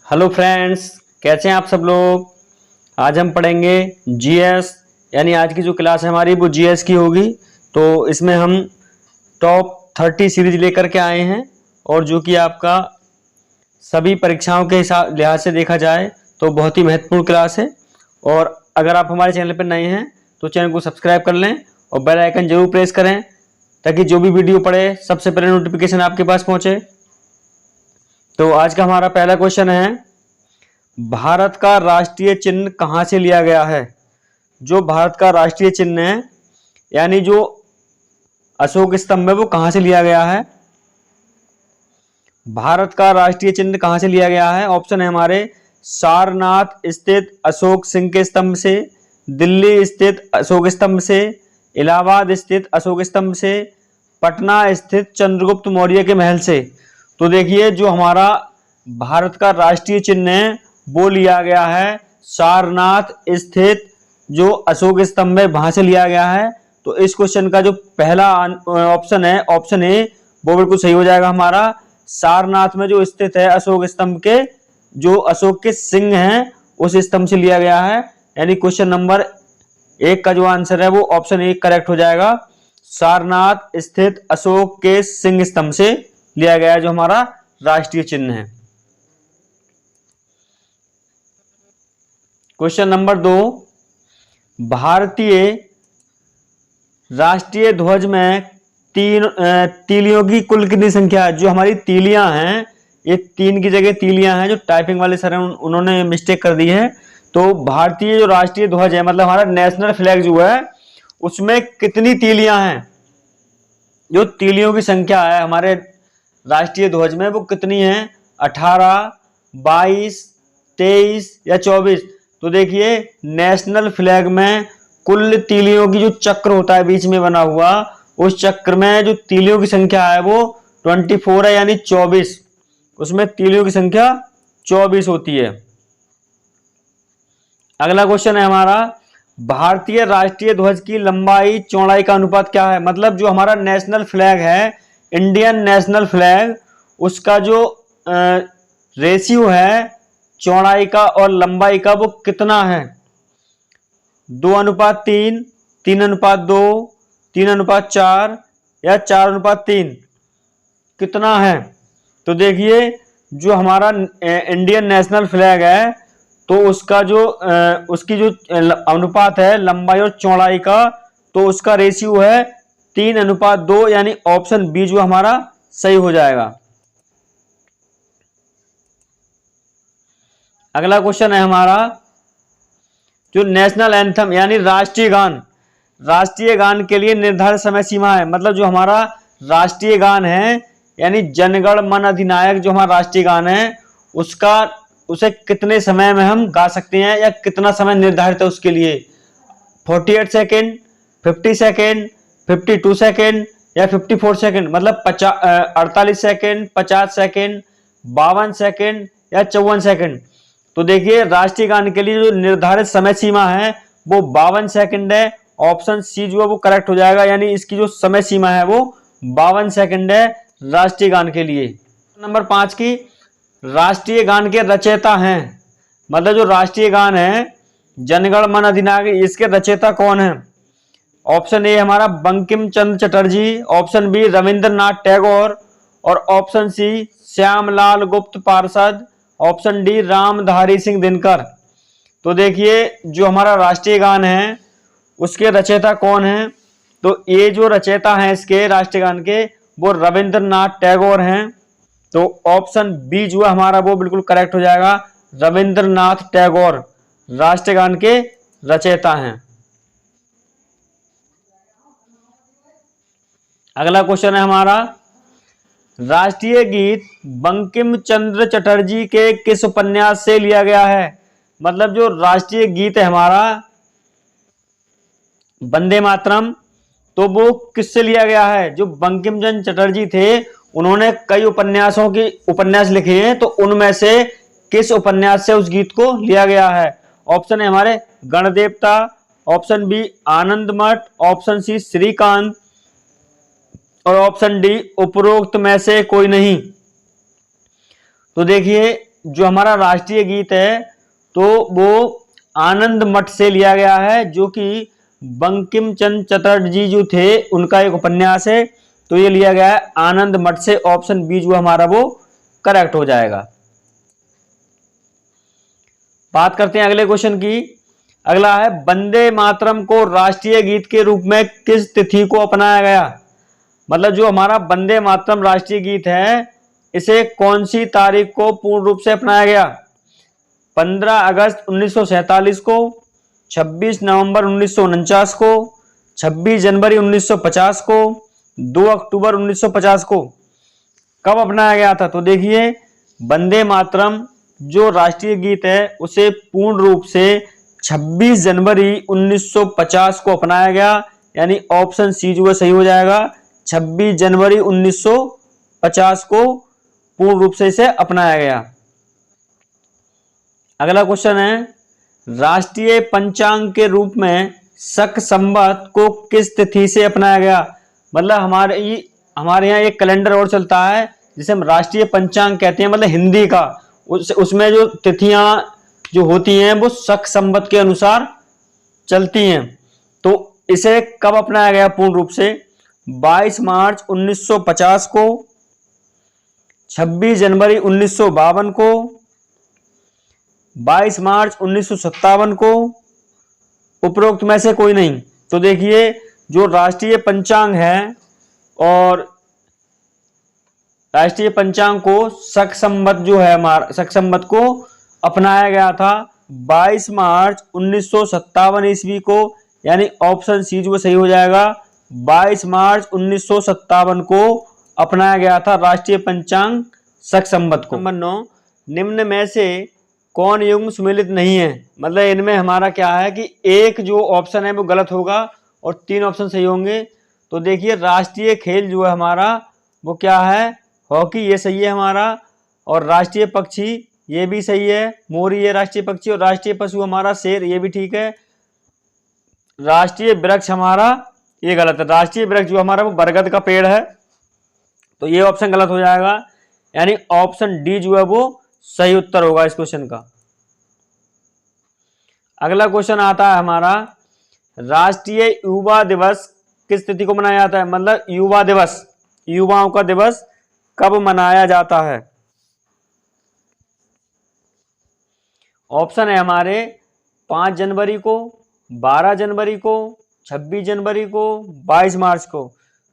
Hello friends, कैसे हैं आप सब लोग। आज हम पढ़ेंगे जीएस, यानी आज की जो क्लास है हमारी वो जीएस की होगी। तो इसमें हम टॉप 30 सीरीज लेकर के आए हैं और जो कि आपका सभी परीक्षाओं के हिसाब लिहाज से देखा जाए तो बहुत ही महत्वपूर्ण क्लास है। और अगर आप हमारे चैनल पर नए हैं तो चैनल को सब्सक्राइब कर लें और बेल आइकन जरूर प्रेस करें ताकि जो भी वीडियो पड़े सबसे पहले नोटिफिकेशन आपके पास पहुंचे। तो आज का हमारा पहला क्वेश्चन है, भारत का राष्ट्रीय चिन्ह कहां से लिया गया है। जो भारत का राष्ट्रीय चिन्ह है यानी जो अशोक स्तंभ है वो कहां से लिया गया है। भारत का राष्ट्रीय चिन्ह कहां से लिया गया है। ऑप्शन है हमारे सारनाथ स्थित अशोक सिंह के स्तंभ से, दिल्ली स्थित अशोक स्तंभ से, इलाहाबाद स्थित अशोक स्तंभ से, पटना स्थित चंद्रगुप्त मौर्य के महल से। तो देखिए जो हमारा भारत का राष्ट्रीय चिन्ह है वो लिया गया है सारनाथ स्थित जो अशोक स्तंभ है वहां से लिया गया है। तो इस क्वेश्चन का जो पहला ऑप्शन है, ऑप्शन ए, वो बिल्कुल सही हो जाएगा हमारा। सारनाथ में जो स्थित है अशोक स्तंभ के, जो अशोक के सिंह हैं उस स्तंभ से लिया गया है। यानी क्वेश्चन नंबर 1 का जो आंसर है वो ऑप्शन ए करेक्ट हो जाएगा। सारनाथ स्थित अशोक के सिंह स्तंभ से लिया गया है जो हमारा राष्ट्रीय चिन्ह है। क्वेश्चन नंबर 2, भारतीय राष्ट्रीय ध्वज में तीलियों की कुल कितनी संख्या है। जो हमारी तीलियां हैं ये 3 की जगह तीलियां हैं, जो टाइपिंग वाले सर हैं उन्होंने मिस्टेक कर दी है। तो भारतीय जो राष्ट्रीय ध्वज है मतलब हमारा नेशनल फ्लैग जो है उसमें कितनी तीलियां हैं। जो तीलियों की संख्या है हमारे राष्ट्रीय ध्वज में वो कितनी है, 18, 22, 23 या 24। तो देखिए नेशनल फ्लैग में कुल तीलियों की जो चक्र होता है बीच में बना हुआ, उस चक्र में जो तीलियों की संख्या है वो 24 है, यानी 24। उसमें तीलियों की संख्या 24 होती है। अगला क्वेश्चन है हमारा, भारतीय राष्ट्रीय ध्वज की लंबाई चौड़ाई का अनुपात क्या है। मतलब जो हमारा नेशनल फ्लैग है, इंडियन नेशनल फ्लैग, उसका जो रेशियो है चौड़ाई का और लंबाई का वो कितना है। 2:3, 3:2, 3:4 या 4:3 कितना है। तो देखिए जो हमारा इंडियन नेशनल फ्लैग है तो उसका जो उसकी जो अनुपात है लंबाई और चौड़ाई का, तो उसका रेशियो है 3:2, यानी ऑप्शन बी जो हमारा सही हो जाएगा। अगला क्वेश्चन है हमारा, जो नेशनल एंथम यानी राष्ट्रीय गान के लिए निर्धारित समय सीमा है। मतलब जो हमारा राष्ट्रीय गान है यानी जनगण मन अधिनायक जो हमारा राष्ट्रीय गान है उसे कितने समय में हम गा सकते हैं या कितना समय निर्धारित है उसके लिए। 48 सेकेंड, 50 सेकेंड, 52 सेकेंड या 54 सेकेंड। मतलब 48 सेकेंड, 50 सेकेंड, 52 सेकेंड या 54 सेकेंड। तो देखिए राष्ट्रीय गान के लिए जो निर्धारित समय सीमा है वो 52 सेकेंड है। ऑप्शन सी जो है वो करेक्ट हो जाएगा, यानी इसकी जो समय सीमा है वो 52 सेकेंड है राष्ट्रीय गान के लिए। नंबर 5 की, राष्ट्रीय गान के रचयिता हैं। मतलब जो राष्ट्रीय गान है जनगण मन अधिनायक, इसके रचयिता कौन है। ऑप्शन ए हमारा बंकिम चंद्र चटर्जी, ऑप्शन बी रविंद्रनाथ टैगोर और ऑप्शन सी श्यामलाल गुप्त पार्षद, ऑप्शन डी रामधारी सिंह दिनकर। तो देखिए जो हमारा राष्ट्रीय गान है उसके रचयिता कौन है। तो ये जो रचयिता हैं इसके राष्ट्रीय गान के वो रविंद्रनाथ टैगोर हैं। तो ऑप्शन बी जो है हमारा वो बिल्कुल करेक्ट हो जाएगा। रविंद्रनाथ टैगोर राष्ट्रीय गान के रचयिता हैं। अगला क्वेश्चन है हमारा, राष्ट्रीय गीत बंकिम चंद्र चटर्जी के किस उपन्यास से लिया गया है। मतलब जो राष्ट्रीय गीत है हमारा वंदे मातरम, तो वो किससे लिया गया है। जो बंकिम चंद्र चटर्जी थे उन्होंने कई उपन्यास लिखे हैं, तो उनमें से किस उपन्यास से उस गीत को लिया गया है। ऑप्शन है हमारे गणदेवता, ऑप्शन बी आनंद मठ, ऑप्शन सी श्रीकांत और ऑप्शन डी उपरोक्त में से कोई नहीं। तो देखिए जो हमारा राष्ट्रीय गीत है तो वो आनंद मठ से लिया गया है, जो कि बंकिम चंद्र चटर्जी जो थे उनका एक उपन्यास है। तो ये लिया गया है आनंद मठ से। ऑप्शन बी जो हमारा वो करेक्ट हो जाएगा। बात करते हैं अगले क्वेश्चन की। अगला है वंदे मातरम को राष्ट्रीय गीत के रूप में किस तिथि को अपनाया गया। मतलब जो हमारा वंदे मातरम राष्ट्रीय गीत है इसे कौन सी तारीख को पूर्ण रूप से अपनाया गया। 15 अगस्त 1947 को, 26 नवंबर 1949 को, 26 जनवरी 1950 को, 2 अक्टूबर 1950 को कब अपनाया गया था। तो देखिए वंदे मातरम जो राष्ट्रीय गीत है उसे पूर्ण रूप से 26 जनवरी 1950 को अपनाया गया, यानी ऑप्शन सी जो है सही हो जाएगा। 26 जनवरी 1950 को पूर्ण रूप से इसे अपनाया गया। अगला क्वेश्चन है राष्ट्रीय पंचांग के रूप में शक संवत को किस तिथि से अपनाया गया। मतलब हमारे यहाँ एक कैलेंडर और चलता है जिसे हम राष्ट्रीय पंचांग कहते हैं, मतलब हिंदी का। उसमें जो तिथियां जो होती हैं वो शक संवत के अनुसार चलती हैं। तो इसे कब अपनाया गया पूर्ण रूप से। 22 मार्च 1950 को, 26 जनवरी 1952 को, 22 मार्च 1957 को, उपरोक्त में से कोई नहीं। तो देखिए जो राष्ट्रीय पंचांग है और राष्ट्रीय पंचांग को शक संवत जो है हमारा शक संवत को अपनाया गया था 22 मार्च 1957 ईस्वी को, यानी ऑप्शन सी जो सही हो जाएगा। 22 मार्च 1957 को अपनाया गया था राष्ट्रीय पंचांग शक संवत को। नंबर 9, निम्न में से कौन युग्म सुमेलित नहीं है। मतलब इनमें हमारा क्या है कि एक जो ऑप्शन है वो गलत होगा और 3 ऑप्शन सही होंगे। तो देखिए राष्ट्रीय खेल जो है हमारा वो क्या है, हॉकी, ये सही है हमारा। और राष्ट्रीय पक्षी ये भी सही है, मोरी ये राष्ट्रीय पक्षी। और राष्ट्रीय पशु हमारा शेर, ये भी ठीक है। राष्ट्रीय वृक्ष हमारा ये गलत है, राष्ट्रीय वृक्ष जो हमारा वो बरगद का पेड़ है। तो ये ऑप्शन गलत हो जाएगा, यानी ऑप्शन डी जो है वो सही उत्तर होगा इस क्वेश्चन का। अगला क्वेश्चन आता है हमारा राष्ट्रीय युवा दिवस किस तिथि को मनाया जाता है। मतलब युवा दिवस, युवाओं का दिवस कब मनाया जाता है। ऑप्शन है हमारे 5 जनवरी को, 12 जनवरी को, 26 जनवरी को, 22 मार्च को।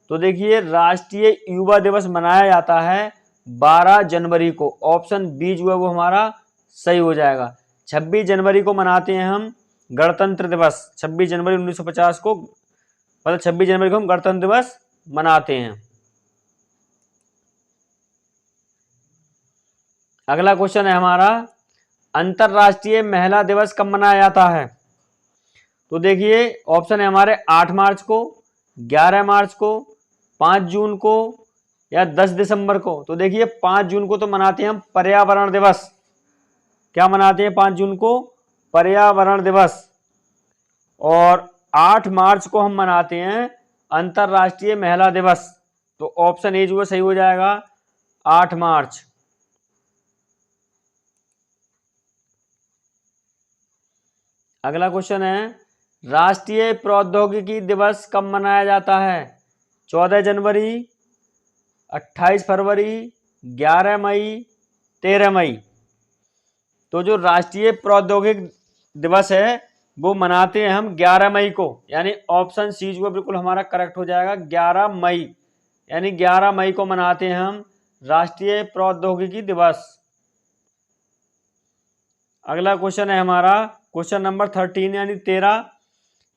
तो देखिए राष्ट्रीय युवा दिवस मनाया जाता है 12 जनवरी को। ऑप्शन बी जो है वो हमारा सही हो जाएगा। 26 जनवरी को मनाते हैं हम गणतंत्र दिवस। 26 जनवरी 1950 को, मतलब 26 जनवरी को हम गणतंत्र दिवस मनाते हैं। अगला क्वेश्चन है हमारा अंतरराष्ट्रीय महिला दिवस कब मनाया जाता है। तो देखिए ऑप्शन है हमारे 8 मार्च को, 11 मार्च को, 5 जून को या 10 दिसंबर को। तो देखिए 5 जून को तो मनाते हैं हम पर्यावरण दिवस। क्या मनाते हैं 5 जून को? पर्यावरण दिवस। और 8 मार्च को हम मनाते हैं अंतरराष्ट्रीय महिला दिवस। तो ऑप्शन ए जो है सही हो जाएगा, 8 मार्च। अगला क्वेश्चन है राष्ट्रीय प्रौद्योगिकी दिवस कब मनाया जाता है। 14 जनवरी, 28 फरवरी, 11 मई, 13 मई। तो जो राष्ट्रीय प्रौद्योगिक दिवस है वो मनाते हैं हम 11 मई को, यानी ऑप्शन सी जो बिल्कुल हमारा करेक्ट हो जाएगा, 11 मई। यानी 11 मई को मनाते हैं हम राष्ट्रीय प्रौद्योगिकी दिवस। अगला क्वेश्चन है हमारा क्वेश्चन नंबर 13 यानी 13,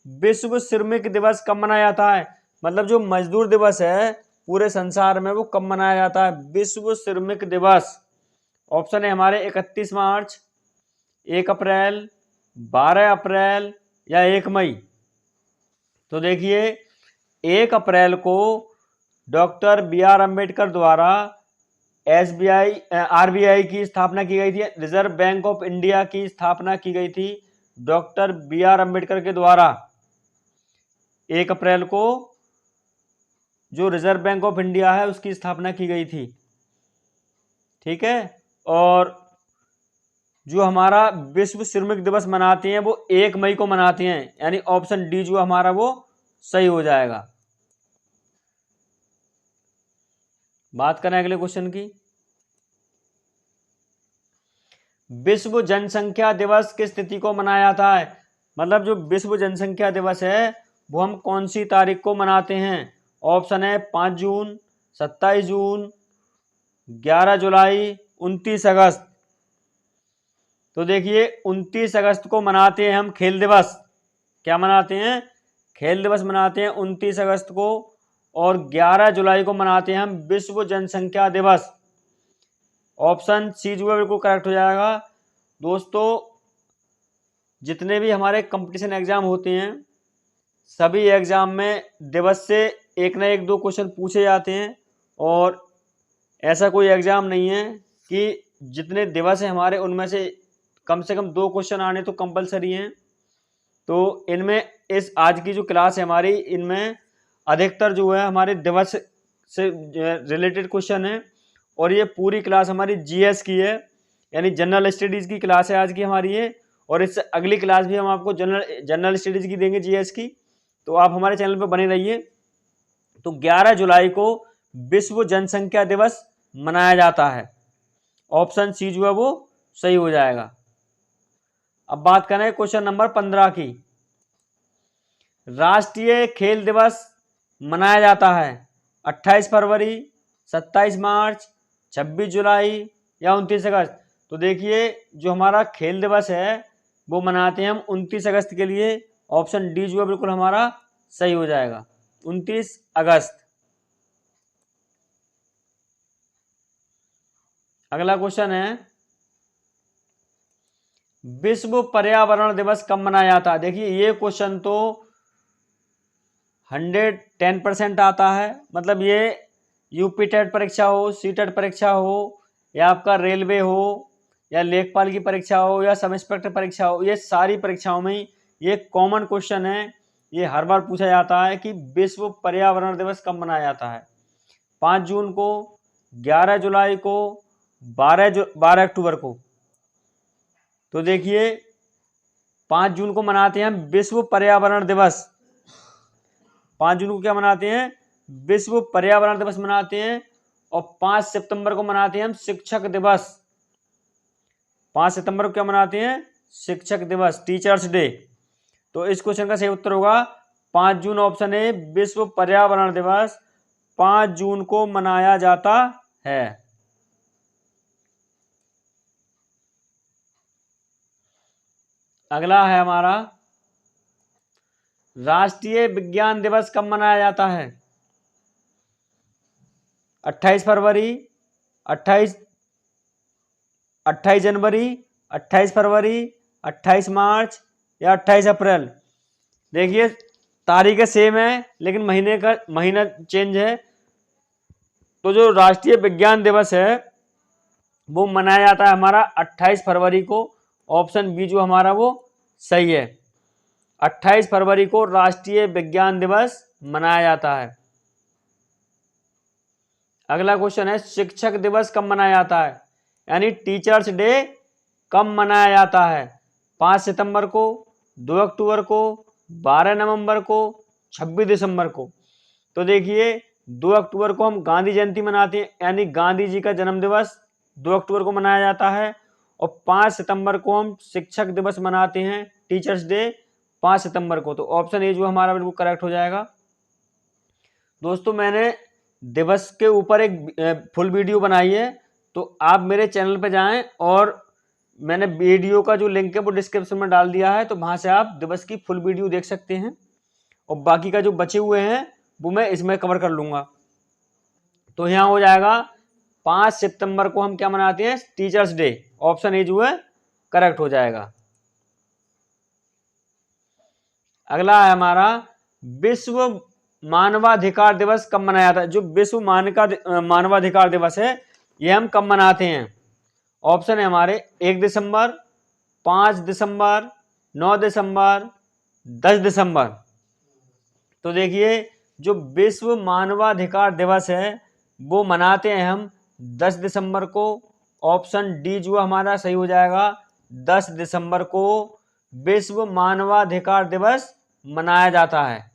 विश्व श्रमिक दिवस कब मनाया जाता है। मतलब जो मजदूर दिवस है पूरे संसार में वो कब मनाया जाता है, विश्व श्रमिक दिवस। ऑप्शन है हमारे 31 मार्च, 1 अप्रैल, 12 अप्रैल या 1 मई। तो देखिए 1 अप्रैल को डॉक्टर बी.आर. अम्बेडकर द्वारा आरबीआई की स्थापना की गई थी, रिजर्व बैंक ऑफ इंडिया की स्थापना की गई थी डॉक्टर बी.आर. अम्बेडकर के द्वारा। 1 अप्रैल को जो रिजर्व बैंक ऑफ इंडिया है उसकी स्थापना की गई थी, ठीक है। और जो हमारा विश्व श्रमिक दिवस मनाते हैं वो 1 मई को मनाते हैं, यानी ऑप्शन डी जो हमारा वो सही हो जाएगा। बात करें अगले क्वेश्चन की। विश्व जनसंख्या दिवस किस तिथि को मनाया जाता है? मतलब जो विश्व जनसंख्या दिवस है वो हम कौन सी तारीख को मनाते हैं? ऑप्शन है 5 जून, 27 जून, 11 जुलाई, 29 अगस्त। तो देखिए 29 अगस्त को मनाते हैं हम खेल दिवस। क्या मनाते हैं? खेल दिवस मनाते हैं 29 अगस्त को। और 11 जुलाई को मनाते हैं हम विश्व जनसंख्या दिवस। ऑप्शन सी जो है बिल्कुल करेक्ट हो जाएगा। दोस्तों जितने भी हमारे कंपटीशन एग्जाम होते हैं सभी एग्जाम में दिवस से एक ना एक दो क्वेश्चन पूछे जाते हैं, और ऐसा कोई एग्जाम नहीं है कि जितने दिवस हैं हमारे उनमें से कम 2 क्वेश्चन आने तो कंपलसरी हैं। तो इनमें इस आज की जो क्लास है हमारी, इनमें अधिकतर जो है हमारे दिवस से रिलेटेड क्वेश्चन है, और ये पूरी क्लास हमारी जीएस की है, यानी जनरल स्टडीज की क्लास है आज की हमारी ये। और इससे अगली क्लास भी हम आपको जनरल स्टडीज की देंगे, जीएस की। तो आप हमारे चैनल पर बने रहिए। तो 11 जुलाई को विश्व जनसंख्या दिवस मनाया जाता है। ऑप्शन सी जो है वो सही हो जाएगा। अब बात करें क्वेश्चन नंबर 15 की। राष्ट्रीय खेल दिवस मनाया जाता है 28 फरवरी, 27 मार्च, 26 जुलाई या 29 अगस्त। तो देखिए जो हमारा खेल दिवस है वो मनाते हैं हम 29 अगस्त के लिए। ऑप्शन डी जो है बिल्कुल हमारा सही हो जाएगा, 29 अगस्त। अगला क्वेश्चन है विश्व पर्यावरण दिवस कब मनाया जाता है? देखिए ये क्वेश्चन तो 110% आता है। मतलब ये यूपी टेट परीक्षा हो, सी टेट परीक्षा हो, या आपका रेलवे हो, या लेखपाल की परीक्षा हो, या सब इंस्पेक्टर परीक्षा हो, ये सारी परीक्षाओं में ये कॉमन क्वेश्चन है। ये हर बार पूछा जाता है कि विश्व पर्यावरण दिवस कब मनाया जाता है? 5 जून को, 11 जुलाई को, 12 अक्टूबर को। तो देखिए 5 जून को मनाते हैं हम विश्व पर्यावरण दिवस। 5 जून को क्या मनाते हैं? विश्व पर्यावरण दिवस मनाते हैं। और 5 सितंबर को मनाते हैं हम शिक्षक दिवस। 5 सितंबर को क्या मनाते हैं? शिक्षक दिवस, टीचर्स डे। तो इस क्वेश्चन का सही उत्तर होगा 5 जून, ऑप्शन ए, विश्व पर्यावरण दिवस 5 जून को मनाया जाता है। अगला है हमारा राष्ट्रीय विज्ञान दिवस कब मनाया जाता है? 28 फरवरी, 28 जनवरी, 28 फरवरी, 28 मार्च या 28 अप्रैल। देखिए तारीखें सेम है लेकिन महीना चेंज है। तो जो राष्ट्रीय विज्ञान दिवस है वो मनाया जाता है हमारा 28 फरवरी को। ऑप्शन बी जो हमारा वो सही है, 28 फरवरी को राष्ट्रीय विज्ञान दिवस मनाया जाता है। अगला क्वेश्चन है शिक्षक दिवस कब मनाया जाता है? यानी टीचर्स डे कब मनाया जाता है? 5 सितंबर को, 2 अक्टूबर को, 12 नवंबर को, 26 दिसंबर को। तो देखिए 2 अक्टूबर को हम गांधी जयंती मनाते हैं, यानी गांधी जी का जन्म दिवस 2 अक्टूबर को मनाया जाता है। और 5 सितंबर को हम शिक्षक दिवस मनाते हैं, टीचर्स डे 5 सितंबर को। तो ऑप्शन ए जो हमारा बिल्कुल करेक्ट हो जाएगा। दोस्तों मैंने दिवस के ऊपर एक फुल वीडियो बनाई है, तो आप मेरे चैनल पे जाएं, और मैंने वीडियो का जो लिंक है वो डिस्क्रिप्शन में डाल दिया है, तो वहां से आप दिवस की फुल वीडियो देख सकते हैं। और बाकी का जो बचे हुए हैं वो मैं इसमें कवर कर लूंगा। तो यहाँ हो जाएगा 5 सितंबर को हम क्या मनाते हैं? Teachers day. ऑप्शन ए जो है करेक्ट हो जाएगा। अगला है हमारा विश्व मानवाधिकार दिवस कब मनाया जाता है? जो विश्व मानवाधिकार दिवस है ये हम कब मनाते हैं? ऑप्शन है हमारे 1 दिसंबर, 5 दिसंबर, 9 दिसंबर, 10 दिसंबर। तो देखिए जो विश्व मानवाधिकार दिवस है वो मनाते हैं हम 10 दिसंबर को। ऑप्शन डी जो हमारा सही हो जाएगा, 10 दिसंबर को विश्व मानवाधिकार दिवस मनाया जाता है।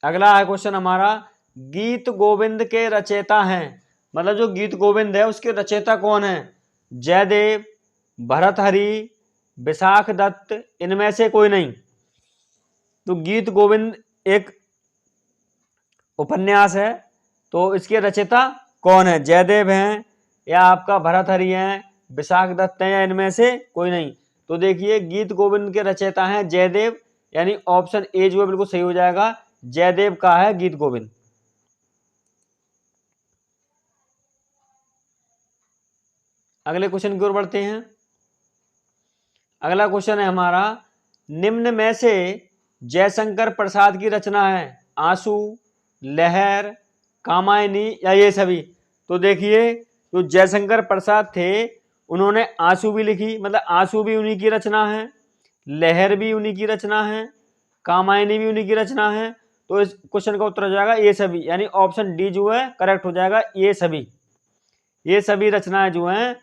अगला है क्वेश्चन हमारा, गीत गोविंद के रचयिता हैं, मतलब जो गीत गोविंद है उसके रचयिता कौन है? जयदेव, भर्तृहरि, विशाख दत्त, इनमें से कोई नहीं। तो गीत गोविंद एक उपन्यास है, तो इसके रचयिता कौन है? जयदेव हैं या आपका भर्तृहरि हैं, विशाख दत्त हैं, या इनमें से कोई नहीं। तो देखिए गीत गोविंद के रचयिता हैं जयदेव, यानी ऑप्शन ए जो है बिल्कुल सही हो जाएगा, जयदेव का है गीत गोविंद। अगले क्वेश्चन की ओर बढ़ते हैं। अगला क्वेश्चन है हमारा, निम्न में से जयशंकर प्रसाद की रचना है आंसू, लहर, कामायनी या ये सभी। तो देखिए जो जयशंकर प्रसाद थे उन्होंने आंसू भी लिखी, मतलब आंसू भी उन्हीं की रचना है, लहर भी उन्हीं की रचना है, कामायनी भी उन्हीं की रचना है। तो इस क्वेश्चन का उत्तर हो जाएगा ये सभी, यानी ऑप्शन डी जो है करेक्ट हो जाएगा, ये सभी। ये सभी रचनाएं जो हैं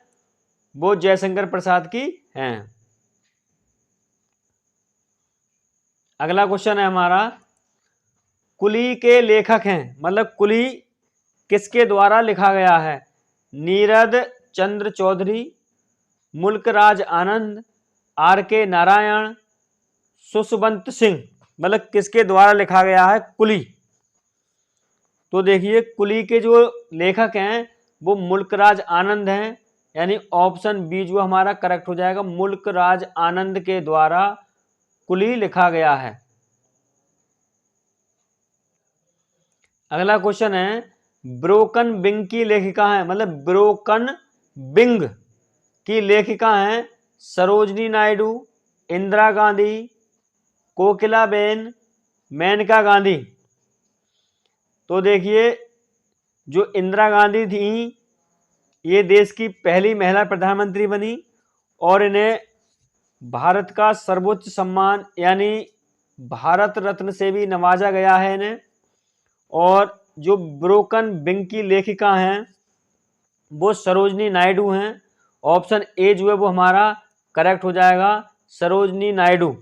वो जयशंकर प्रसाद की हैं। अगला क्वेश्चन है हमारा, कुली के लेखक हैं, मतलब कुली किसके द्वारा लिखा गया है? नीरद चंद्र चौधरी, मुल्कराज आनंद, आर के नारायण, सुषवंत सिंह, मतलब किसके द्वारा लिखा गया है कुली? तो देखिए कुली के जो लेखक हैं वो मुल्कराज आनंद हैं, यानी ऑप्शन बी जो हमारा करेक्ट हो जाएगा, मुल्कराज आनंद के द्वारा कुली लिखा गया है। अगला क्वेश्चन है, ब्रोकन बिंग की लेखिका है, मतलब ब्रोकन बिंग की लेखिका हैं सरोजनी नायडू, इंदिरा गांधी, कोकिलाबेन, मेनका गांधी। तो देखिए जो इंदिरा गांधी थी ये देश की पहली महिला प्रधानमंत्री बनी और इन्हें भारत का सर्वोच्च सम्मान यानी भारत रत्न से भी नवाजा गया है इन्हें। और जो ब्रोकन बिंग की लेखिका हैं वो सरोजनी नायडू हैं, ऑप्शन ए जो है वो हमारा करेक्ट हो जाएगा, सरोजनी नायडू।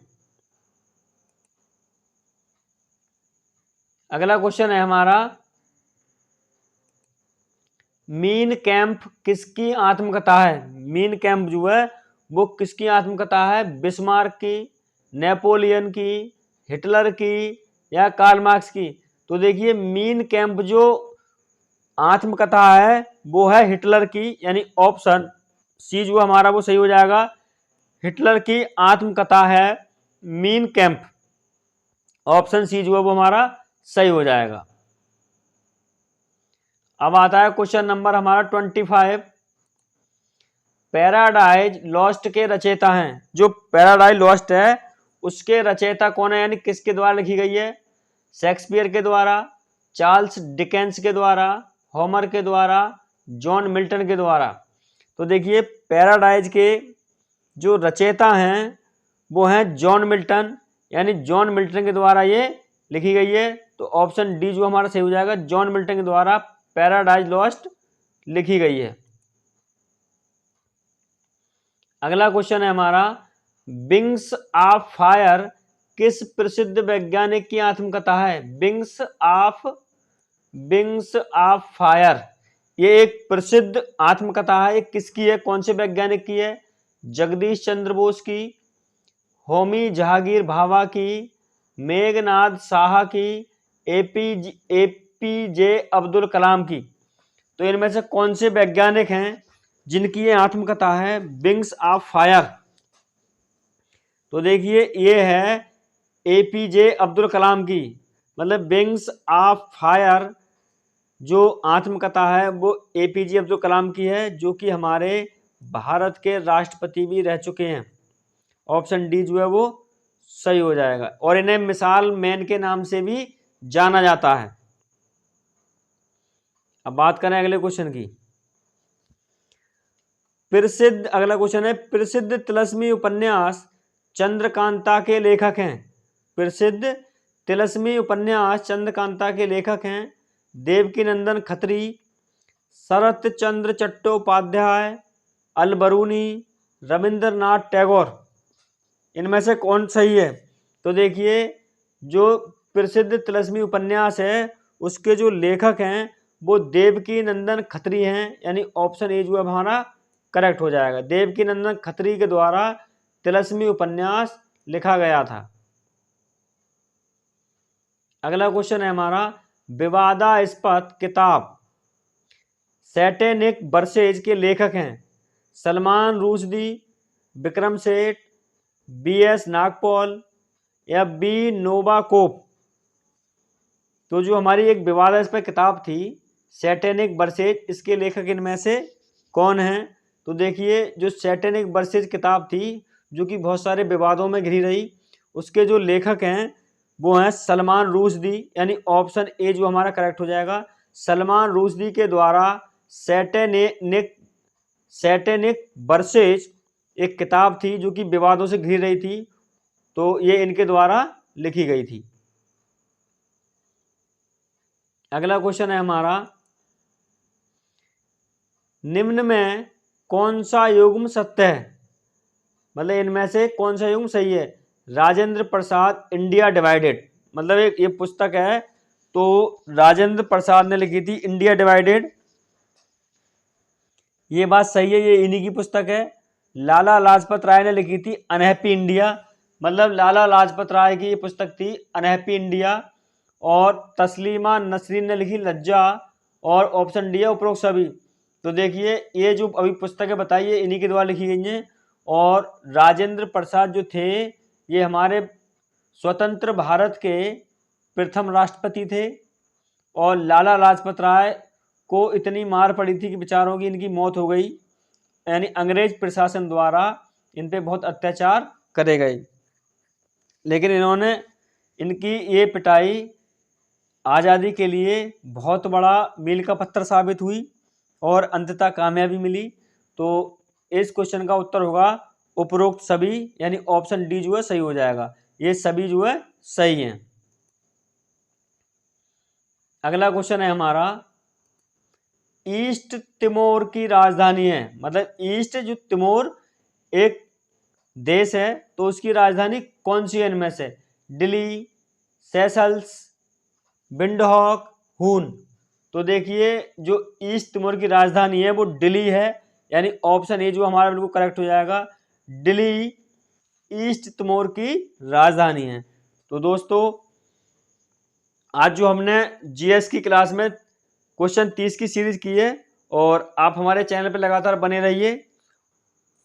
अगला क्वेश्चन है हमारा, मीन कैंप किसकी आत्मकथा है? मीन कैंप जो है वो किसकी आत्मकथा है? बिस्मार्क की, नेपोलियन की, हिटलर की या कार्ल मार्क्स की? तो देखिए मीन कैंप जो आत्मकथा है वो है हिटलर की, यानी ऑप्शन सी जो हमारा वो सही हो जाएगा, हिटलर की आत्मकथा है मीन कैंप, ऑप्शन सी जो है वो हमारा सही हो जाएगा। अब आता है क्वेश्चन नंबर हमारा 25, पैराडाइज लॉस्ट के रचयिता हैं, जो पैराडाइज लॉस्ट है उसके रचयिता कौन है, यानी किसके द्वारा लिखी गई है? शेक्सपियर के द्वारा, चार्ल्स डिकेंस के द्वारा, होमर के द्वारा, जॉन मिल्टन के द्वारा। तो देखिए पैराडाइज के जो रचयिता हैं वो हैं जॉन मिल्टन, यानी जॉन मिल्टन के द्वारा ये लिखी गई है। तो ऑप्शन डी जो हमारा सही हो जाएगा, जॉन मिल्टन के द्वारा पैराडाइज लॉस्ट लिखी गई है। अगला क्वेश्चन है हमारा, विंग्स ऑफ फायर किस प्रसिद्ध वैज्ञानिक की आत्मकथा है? विंग्स ऑफ फायर ये एक प्रसिद्ध आत्मकथा है, ये किसकी है, कौन से वैज्ञानिक की है? जगदीश चंद्र बोस की, होमी जहांगीर भाभा की, मेघनाद साहा की, एपीजे अब्दुल कलाम की। तो इनमें से कौन से वैज्ञानिक हैं जिनकी ये आत्मकथा है विंग्स ऑफ फायर? तो देखिए ये है एपीजे अब्दुल कलाम की, मतलब विंग्स ऑफ फायर जो आत्मकथा है वो एपीजे अब्दुल कलाम की है, जो कि हमारे भारत के राष्ट्रपति भी रह चुके हैं। ऑप्शन डी जो है वो सही हो जाएगा, और इन्हें मिसाल मैन के नाम से भी जाना जाता है। अब बात करें अगले क्वेश्चन की। प्रसिद्ध अगला क्वेश्चन है, प्रसिद्ध तिलस्मी उपन्यास चंद्रकांता के लेखक हैं। प्रसिद्ध तिलस्मी उपन्यास चंद्रकांता के लेखक हैं देवकीनंदन खत्री, शरत चंद्र चट्टोपाध्याय, अलबरूनी, रविंद्रनाथ टैगोर। इनमें से कौन सही है? तो देखिए जो प्रसिद्ध तिलस्मी उपन्यास है उसके जो लेखक हैं वो देवकी नंदन खत्री हैं, यानी ऑप्शन ए जो है हमारा करेक्ट हो जाएगा। देवकी नंदन खत्री के द्वारा तिलस्मी उपन्यास लिखा गया था। अगला क्वेश्चन है हमारा, विवादास्पद किताब सैटेनिक वर्सेज के लेखक हैं सलमान रुश्दी, विक्रम सेठ, बी.एस. नागपाल या बी. नोवाकोप। तो जो हमारी एक विवादास्पद किताब थी सैटेनिक वर्सेज, इसके लेखक इनमें से कौन हैं? तो देखिए जो सैटेनिक वर्सेज किताब थी जो कि बहुत सारे विवादों में घिरी रही, उसके जो लेखक हैं वो हैं सलमान रुश्दी, यानी ऑप्शन ए जो हमारा करेक्ट हो जाएगा। सलमान रुश्दी के द्वारा सैटेनिक वर्सेज एक किताब थी जो कि विवादों से घिर रही थी, तो ये इनके द्वारा लिखी गई थी। अगला क्वेश्चन है हमारा, निम्न में कौन सा युग्म सत्य है? मतलब इनमें से कौन सा युग्म सही है? राजेंद्र प्रसाद इंडिया डिवाइडेड, मतलब एक ये पुस्तक है तो राजेंद्र प्रसाद ने लिखी थी इंडिया डिवाइडेड, ये बात सही है, ये इन्हीं की पुस्तक है। लाला लाजपत राय ने लिखी थी अनहैप्पी इंडिया, मतलब लाला लाजपत राय की ये पुस्तक थी अनहैप्पी इंडिया। और तस्लीमा नसरीन ने लिखी लज्जा, और ऑप्शन डी है उपरोक्त सभी। तो देखिए ये जो अभी पुस्तकें बताई है इन्हीं के द्वारा लिखी गई हैं। और राजेंद्र प्रसाद जो थे ये हमारे स्वतंत्र भारत के प्रथम राष्ट्रपति थे, और लाला लाजपत राय को इतनी मार पड़ी थी कि बेचारों की इनकी मौत हो गई, यानी अंग्रेज प्रशासन द्वारा इन पे बहुत अत्याचार करे गए, लेकिन इन्होंने इनकी ये पिटाई आज़ादी के लिए बहुत बड़ा मील का पत्थर साबित हुई और अंततः कामयाबी मिली। तो इस क्वेश्चन का उत्तर होगा उपरोक्त सभी, यानी ऑप्शन डी जो है सही हो जाएगा, ये सभी जो है सही हैं। अगला क्वेश्चन है हमारा, ईस्ट तिमोर की राजधानी है, मतलब ईस्ट जो तिमोर एक देश है तो उसकी राजधानी कौन सी है इनमें से? दिल्ली, सेशल्स, विंडहॉक, हून। तो देखिए जो ईस्ट तिमोर की राजधानी है वो दिल्ली है, यानी ऑप्शन ए जो हमारा बिल्कुल करेक्ट हो जाएगा। दिल्ली ईस्ट तिमोर की राजधानी है। तो दोस्तों आज जो हमने जीएस की क्लास में क्वेश्चन 30 की सीरीज की है, और आप हमारे चैनल पर लगातार बने रहिए।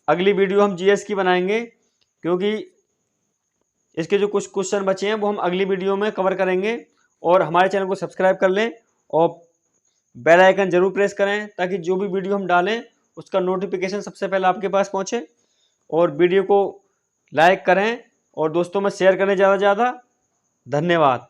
अगली वीडियो हम जीएस की बनाएंगे, क्योंकि इसके जो कुछ क्वेश्चन बचे हैं वो हम अगली वीडियो में कवर करेंगे। और हमारे चैनल को सब्सक्राइब कर लें और बेल आइकन जरूर प्रेस करें ताकि जो भी वीडियो हम डालें उसका नोटिफिकेशन सबसे पहले आपके पास पहुंचे। और वीडियो को लाइक करें और दोस्तों में शेयर करें ज़्यादा से ज़्यादा। धन्यवाद।